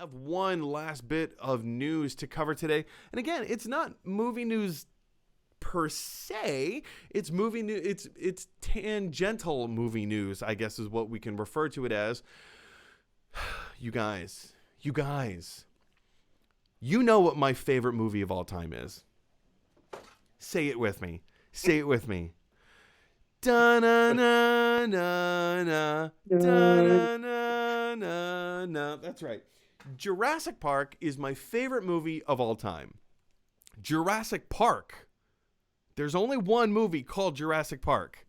have one last bit of news to cover today. And again, it's not movie news per se. It's movie news. It's tangential movie news, I guess is what we can refer to it as. You guys, you know what my favorite movie of all time is. Say it with me. Da-na-na-na-na, da-na-na-na-na. That's right. Jurassic Park is my favorite movie of all time. Jurassic Park. There's only one movie called Jurassic Park.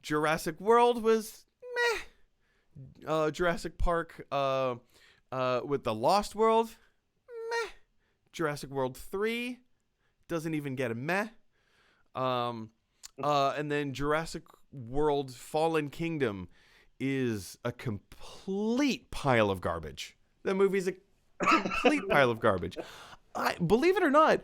Jurassic World was meh. Jurassic Park with the Lost World, meh. Jurassic World 3 doesn't even get a meh. And then Jurassic World Fallen Kingdom is a complete pile of garbage. That movie's a complete pile of garbage. Believe it or not,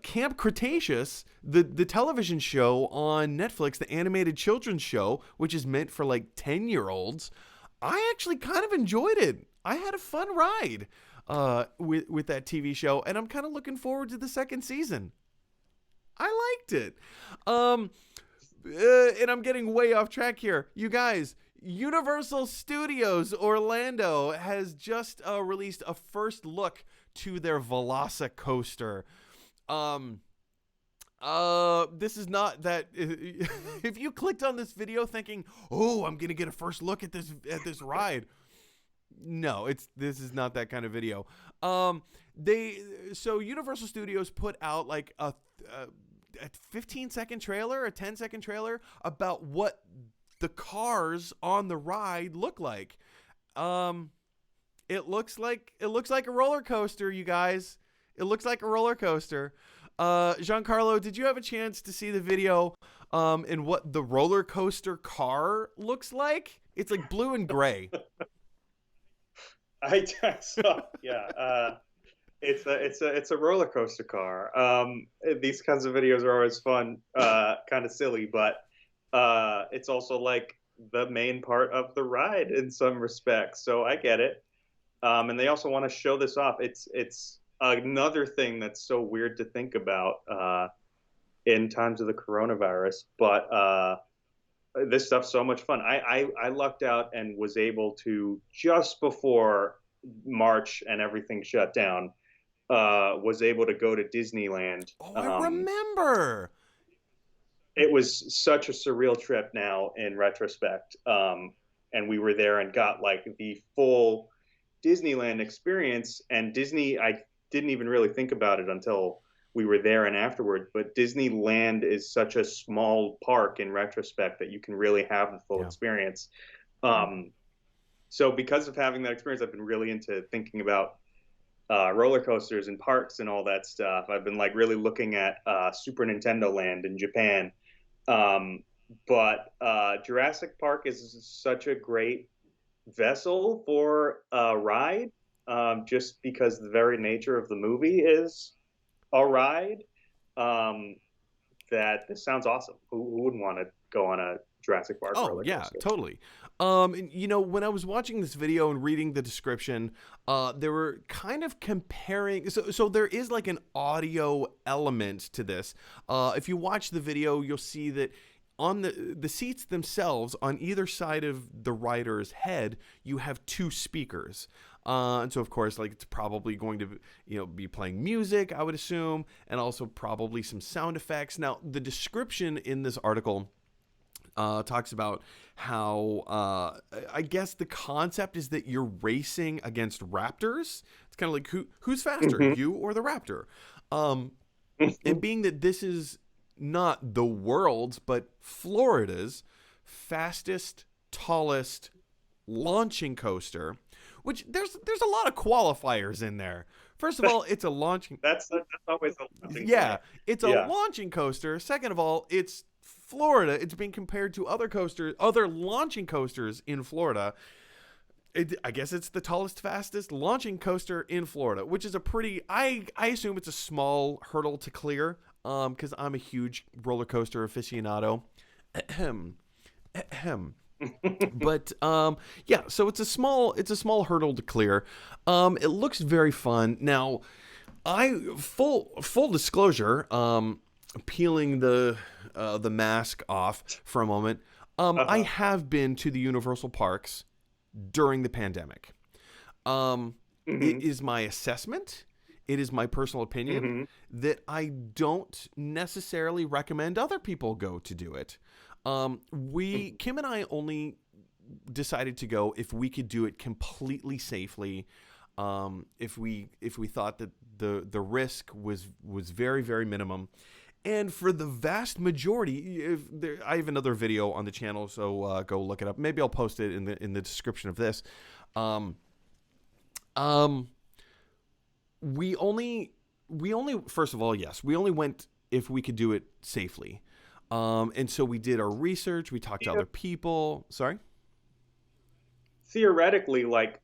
Camp Cretaceous, the television show on Netflix, the animated children's show, which is meant for like 10-year-olds, I actually kind of enjoyed it. I had a fun ride with that TV show, and I'm kind of looking forward to the second season. I liked it. And I'm getting way off track here. You guys, Universal Studios Orlando has just released a first look to their Velocicoaster. This is not that. If you clicked on this video thinking, "Oh, I'm gonna get a first look at this ride," no, this is not that kind of video. Universal Studios put out like a 15-second trailer, a 10-second trailer about what the cars on the ride look like. It looks like a roller coaster, you guys. It looks like a roller coaster. Giancarlo, did you have a chance to see the video and what the roller coaster car looks like? It's like blue and gray. I saw, yeah. It's a roller coaster car. These kinds of videos are always fun, kind of silly, but it's also like the main part of the ride in some respects. So I get it. And they also want to show this off. It's another thing that's so weird to think about in times of the coronavirus, but this stuff's so much fun. I lucked out and was able to, just before March and everything shut down, was able to go to Disneyland. Oh, I remember. It was such a surreal trip now in retrospect. And we were there and got like the full Disneyland experience. And Disney, I didn't even really think about it until we were there and afterward. But Disneyland is such a small park in retrospect that you can really have the full experience. So because of having that experience, I've been really into thinking about roller coasters and parks and all that stuff. I've been like really looking at Super Nintendo Land in Japan. But Jurassic Park is such a great vessel for a ride, just because the very nature of the movie is a ride. That this sounds awesome. Who wouldn't want to go on a Jurassic Park roller coaster? Yeah, totally. And, you know, when I was watching this video and reading the description, they were kind of comparing. So there is like an audio element to this. If you watch the video, you'll see that on the seats themselves, on either side of the rider's head, you have two speakers. And so, of course, like it's probably going to, be playing music, I would assume, and also probably some sound effects. Now, the description in this article talks about how I guess the concept is that you're racing against raptors. It's kind of like who's faster, you or the raptor? And being that this is not the world's, but Florida's fastest, tallest launching coaster, which there's a lot of qualifiers in there. First of all, it's a launching. That's always a launching. Yeah, it's a launching coaster. Second of all, it's Florida. It's being compared to other launching coasters in Florida. I guess it's the tallest, fastest launching coaster in Florida, which is a pretty. I assume it's a small hurdle to clear. Because I'm a huge roller coaster aficionado. But yeah, so it's a small hurdle to clear. It looks very fun. Now, I full disclosure, peeling the mask off for a moment. I Uh-huh. have been to the Universal parks during the pandemic. It Hmm. is my assessment. It is my personal opinion Hmm. that I don't necessarily recommend other people go to do it. Kim and I only decided to go if we could do it completely safely. If we thought that the risk was very very minimum, and for the vast majority, I have another video on the channel, so go look it up. Maybe I'll post it in the description of this. Um, um, we only first of all, yes, we only went if we could do it safely. And so we did our research. We talked to Yeah, other people. Sorry. theoretically, like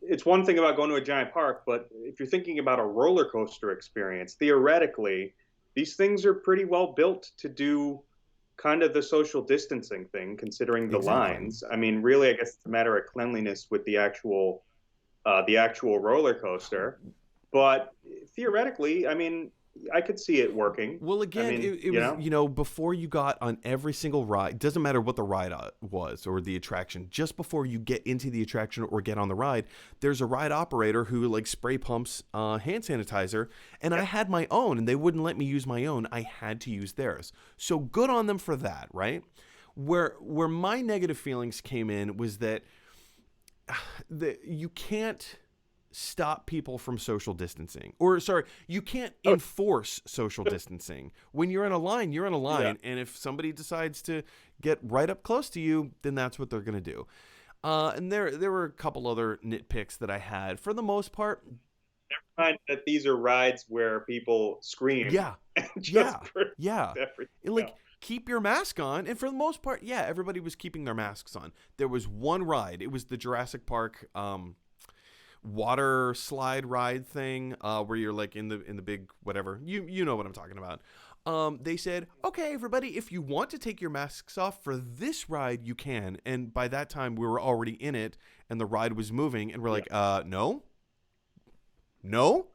it's one thing about going to a giant park, but if you're thinking about a roller coaster experience, theoretically, these things are pretty well built to do kind of the social distancing thing, considering the Exactly. lines. I mean, really, I guess it's a matter of cleanliness with the actual roller coaster. But theoretically, I mean, I could see it working. Well, I again, mean, it was, before you got on every single ride, doesn't matter what the ride was or the attraction, just before you get into the attraction or get on the ride, there's a ride operator who like spray pumps hand sanitizer. And I had my own and they wouldn't let me use my own. I had to use theirs. So good on them for that, right? Where my negative feelings came in was that you can't stop people from social distancing, or sorry, you can't oh, enforce social distancing. When you're in a line, you're in a yeah. line, and if somebody decides to get right up close to you, then that's what they're going to do. And there were a couple other nitpicks that I had. For the most part, Find that these are rides where people scream yeah, and just yeah, protect yeah. everything Like, else. keep your mask on. And for the most part, yeah, everybody was keeping their masks on. There was one ride. It was the Jurassic Park water slide ride thing, where you're like in the big whatever. You know what I'm talking about. They said, okay, everybody, if you want to take your masks off for this ride, you can. And by that time, we were already in it, and the ride was moving, and we're Yeah. like, no, no.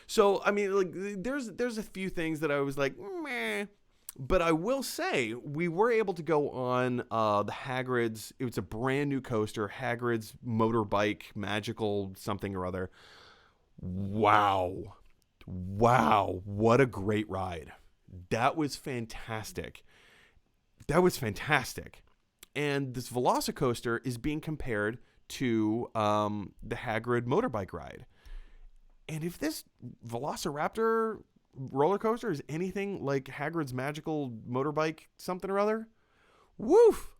So I mean, like, there's a few things that I was like, meh. But I will say we were able to go on the Hagrid's. It was a brand new coaster, Hagrid's motorbike, magical something or other. Wow, wow, what a great ride! That was fantastic. That was fantastic. And this Velocicoaster is being compared to the Hagrid motorbike ride. And if this Velociraptor roller coaster is anything like Hagrid's magical motorbike something or other, woof,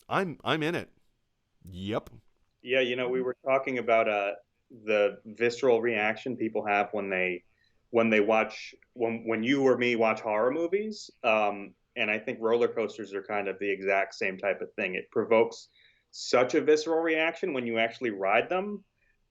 I'm in it. Yep. Yeah, we were talking about the visceral reaction people have when they watch when you or me watch horror movies. And I think roller coasters are kind of the exact same type of thing. It provokes such a visceral reaction when you actually ride them.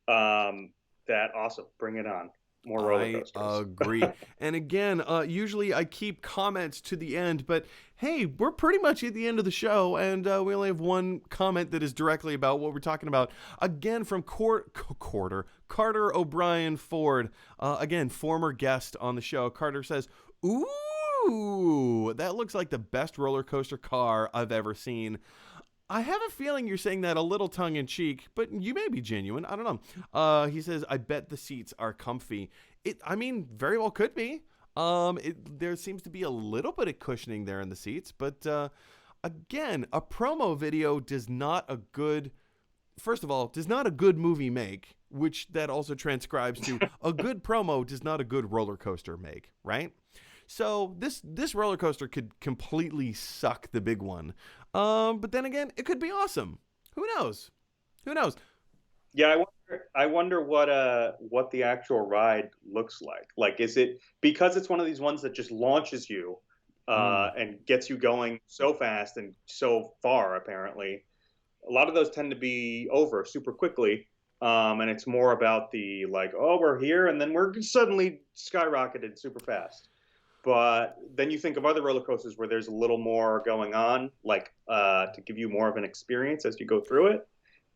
Um, that awesome. Bring it on. More roller I coasters. agree. And again, usually I keep comments to the end, but hey, we're pretty much at the end of the show, and we only have one comment that is directly about what we're talking about. Again, from Carter O'Brien Ford, again, former guest on the show. Carter says, ooh, that looks like the best roller coaster car I've ever seen. I have a feeling you're saying that a little tongue in cheek, but you may be genuine. I don't know. He says, I bet the seats are comfy. I mean, very well could be. There seems to be a little bit of cushioning there in the seats, but again, a promo video first of all, does not a good movie make, which that also transcribes to a good promo does not a good roller coaster make, right? So this roller coaster could completely suck the big one. But then again, it could be awesome. Who knows? Who knows? Yeah, I wonder what the actual ride looks like. Like, is it because it's one of these ones that just launches you Mm. and gets you going so fast and so far, apparently. A lot of those tend to be over super quickly. And it's more about the like, oh, we're here, and then we're suddenly skyrocketed super fast. But then you think of other roller coasters where there's a little more going on, like to give you more of an experience as you go through it.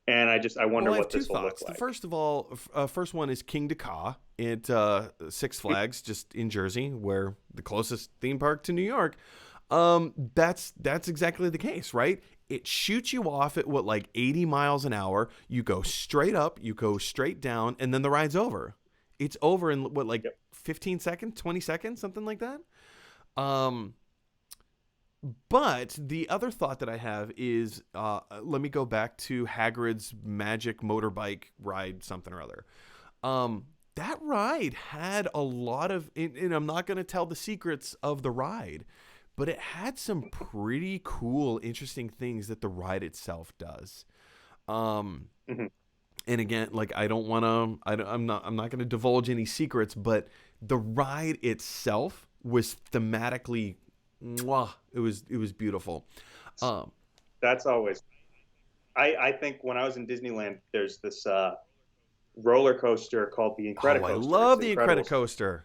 And I wonder Well, I have what two this will look thoughts. The like. first of all, first one is King Ka at Six Flags, just in Jersey, where the closest theme park to New York. That's exactly the case, right? It shoots you off at what, like 80 miles an hour. You go straight up, you go straight down, and then the ride's over. It's over in what, like Yep. 15 seconds, 20 seconds, something like that. Um, but the other thought that I have is, let me go back to Hagrid's magic motorbike ride, something or other. That ride had a lot of, and I'm not going to tell the secrets of the ride, but it had some pretty cool, interesting things that the ride itself does. Um, Mhm. and again, like I don't want to, I'm not going to divulge any secrets, but the ride itself was thematically, mwah, it was beautiful. Um, That's always. I think when I was in Disneyland, there's this roller coaster called the oh, I Incredicoaster. It's love the Incredibles, Incredicoaster.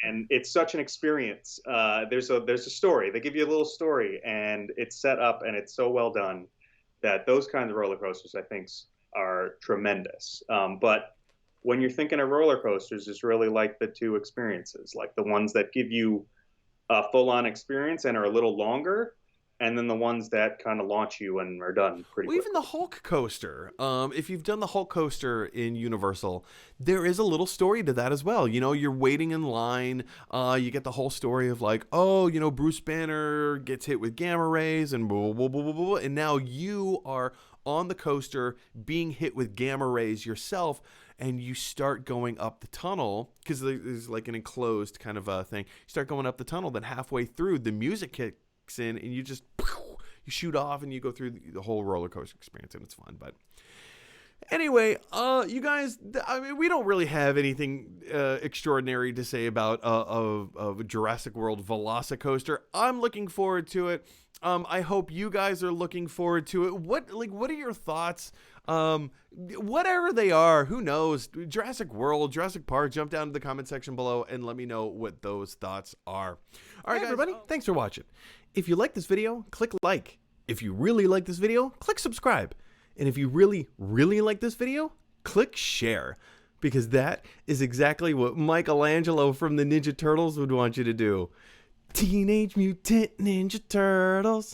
and it's such an experience. There's a story. They give you a little story, and it's set up, and it's so well done that those kinds of roller coasters, I think, are tremendous. But when you're thinking of roller coasters, it's really like the two experiences, like the ones that give you a full-on experience and are a little longer, and then the ones that kind of launch you and are done pretty Well, even the quickly. Hulk coaster. If you've done the Hulk coaster in Universal, there is a little story to that as well. You know, you're waiting in line. You get the whole story of like, oh, you know, Bruce Banner gets hit with gamma rays and blah, blah, blah, blah, blah, and now you are on the coaster being hit with gamma rays yourself, and you start going up the tunnel because there's like an enclosed kind of a thing. You start going up the tunnel, then halfway through, the music kicks in, and you just you shoot off and you go through the whole roller coaster experience, and it's fun. But anyway, you guys, I mean, we don't really have anything extraordinary to say about a Jurassic World Velocicoaster. I'm looking forward to it. I hope you guys are looking forward to it. What are your thoughts? Whatever they are, who knows? Jurassic World, Jurassic Park, jump down to the comment section below and let me know what those thoughts are. All right, everybody, thanks for watching. If you like this video, click like. If you really like this video, click subscribe. And if you really, really like this video, click share. Because that is exactly what Michelangelo from the Ninja Turtles would want you to do. Teenage Mutant Ninja Turtles.